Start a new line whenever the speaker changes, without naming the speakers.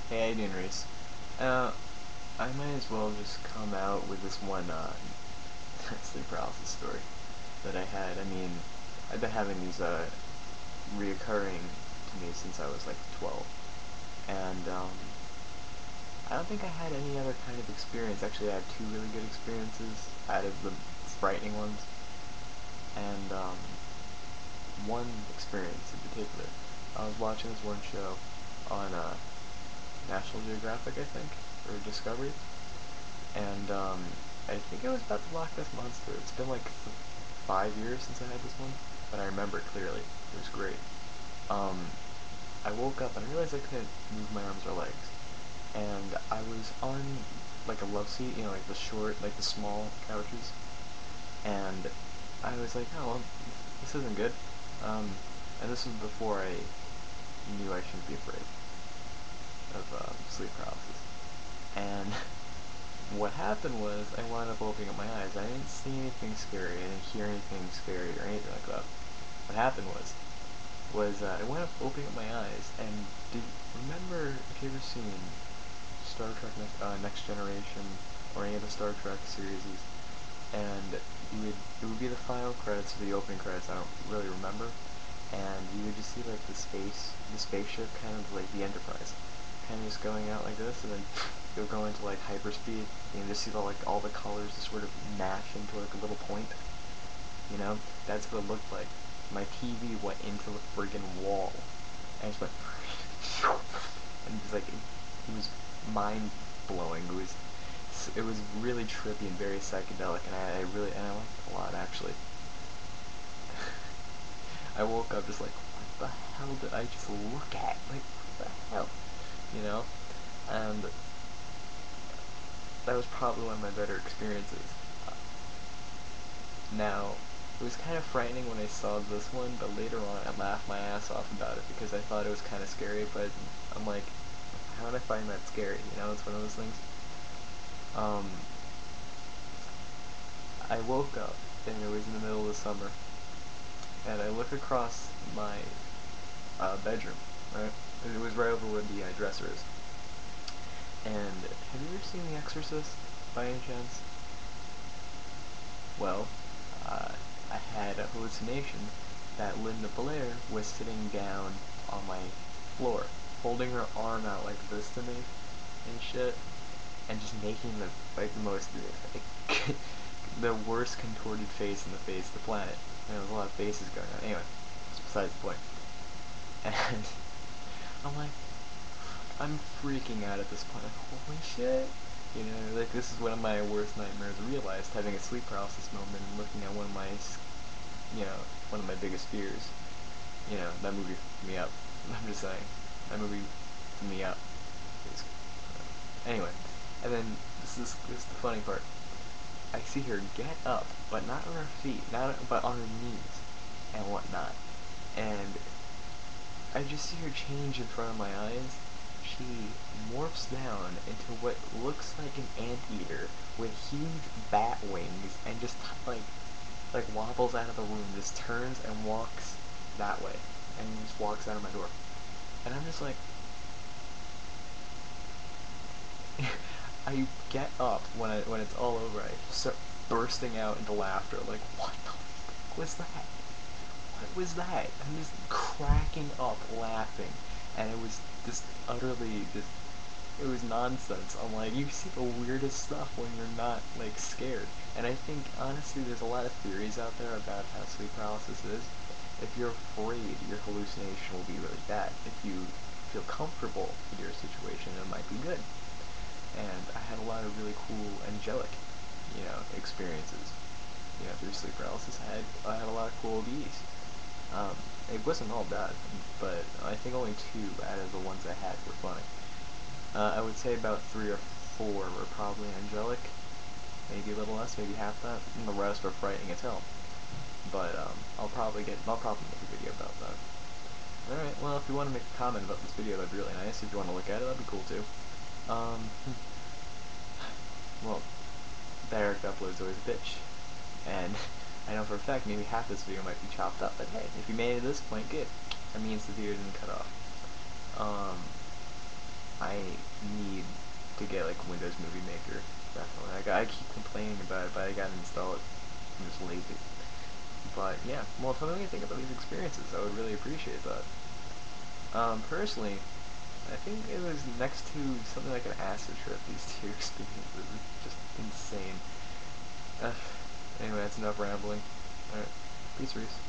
Hey, how you doing, Reese? Uh, I might as well just come out with this one sleep paralysis story that I had. I mean, I've been having these reoccurring to me since I was like 12, and I don't think I had any other kind of experience. Actually, I had two really good experiences out of the frightening ones, and one experience in particular. I was watching this one show on National Geographic, I think, or Discovery, and I think it was about the Loch Ness Monster. It's been like 5 years since I had this one, but I remember it clearly. It was great. Um, I woke up and I realized I couldn't move my arms or legs, and I was on like a love seat, like the short, like the small couches, and I was like, oh well, this isn't good. And this was before I knew I shouldn't be afraid of sleep paralysis. And what happened was I wound up opening up my eyes. I didn't see anything scary. I didn't hear anything scary or anything like that. What happened was I wound up opening up my eyes. And do you remember? Have you ever seen Star Trek Next Generation or any of the Star Trek series? And it would be the final credits or the opening credits. I don't really remember. And you would just see like the spaceship, kind of like the Enterprise, kind of just going out like this, and then you'll go into like hyperspeed, and you just see all the colors just sort of mash into like a little point. That's what it looked like. My TV went into the friggin' wall, and just went, and just like it was mind blowing. It was really trippy and very psychedelic, and I liked it a lot actually. I woke up just like, what the hell did I just look at? Like, what the hell? You know? And that was probably one of my better experiences. Now, it was kind of frightening when I saw this one, but later on I laughed my ass off about it because I thought it was kind of scary, but I'm like, how would I find that scary? It's one of those things. Um, I woke up, and it was in the middle of the summer, and I look across my bedroom, right? And it was right over where the dresser is. And have you ever seen The Exorcist, by any chance? Well, I had a hallucination that Linda Blair was sitting down on my floor, holding her arm out like this to me and shit, and just making the most like, the worst contorted face in the face of the planet. There was a lot of faces going on. Anyway, it's besides the point. And I'm like, I'm freaking out at this point. Like, holy shit! Like this is one of my worst nightmares. I realized having a sleep paralysis moment and looking at one of my biggest fears. That movie fucked me up. I'm just saying, that movie fucked me up. Anyway, and then this is the funny part. I see her get up, but not on her feet, not but on her knees and whatnot, and I just see her change in front of my eyes. She morphs down into what looks like an anteater with huge bat wings and just like wobbles out of the room, just turns and walks that way, and just walks out of my door. And I'm just like, I get up when it's all over. I start bursting out into laughter, like, what the fuck was that? What was that? I'm just cracking up laughing, and it was just utterly just. It was nonsense. I'm like, you see the weirdest stuff when you're not like scared. And I think honestly, there's a lot of theories out there about how sleep paralysis is. If you're afraid, your hallucination will be really bad. If you feel comfortable with your situation, it might be good. And I had a lot of really cool angelic, experiences. Through sleep paralysis, I had a lot of cool OBs. It wasn't all bad, but I think only two out of the ones I had were funny. I would say about 3 or 4 were probably angelic, maybe a little less, maybe half that, and the rest were frightening as hell. But I'll probably make a video about that. All right. Well, if you want to make a comment about this video, that'd be really nice. If you want to look at it, that'd be cool too. Well, direct upload's always a bitch, and I know for a fact maybe half this video might be chopped up. But hey, if you made it to this point, good. That means the video didn't cut off. I need to get like Windows Movie Maker. Definitely. I keep complaining about it, but I gotta install it. I'm just lazy. But yeah, well, tell me what you think about these experiences. I would really appreciate that. Personally, I think it was next to something like an acid trip. These two experiences, it's just insane. Uh, anyway, that's enough rambling. All right, peace, Reese.